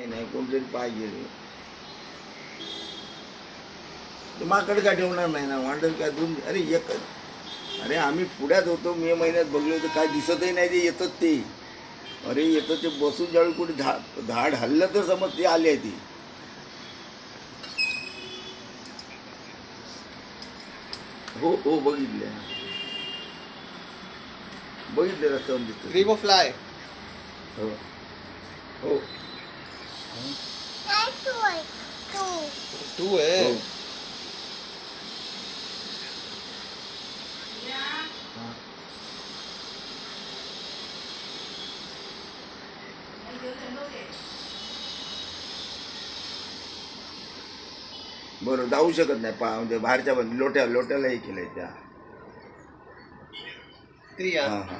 नाही कोणतरी पाहिजे. माकड का ठेवणार नाही ना, वांडर काय दोन. अरे एक, अरे आम्ही पुण्यात होतो, मे महिन्यात बघलो होतं, काय दिसतही नाही ते येतात ते. अरे येतं ते बसून ज्यावेळी कोणी झाड हल्लं तर समज ते आले ती. हो हो बघितले बघितले रस्त्यावर दिसत. क्रीमो फ्लाय. हो हो तू आहे. हो. बरं जाऊ शकत नाही म्हणजे बाहेरच्या लोट्याला हे केलंय त्या. क्रिया. हां हां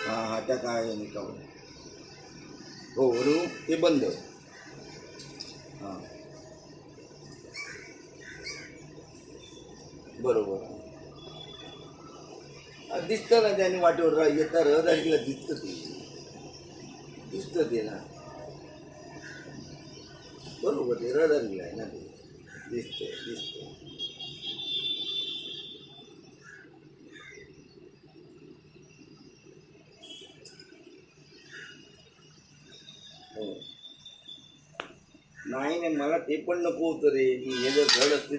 हां हां त्या काय निकाल. हो रूम ते बंद. हां बरोबर. दिसतं ना त्याने वाटेवर येता रहदारीला दिसतं ते ना. बरोबर ते रहदारीला आहे ना, ते दिसतं. हो नाही मला ते पण नको होतं रे, की हे जर घड असते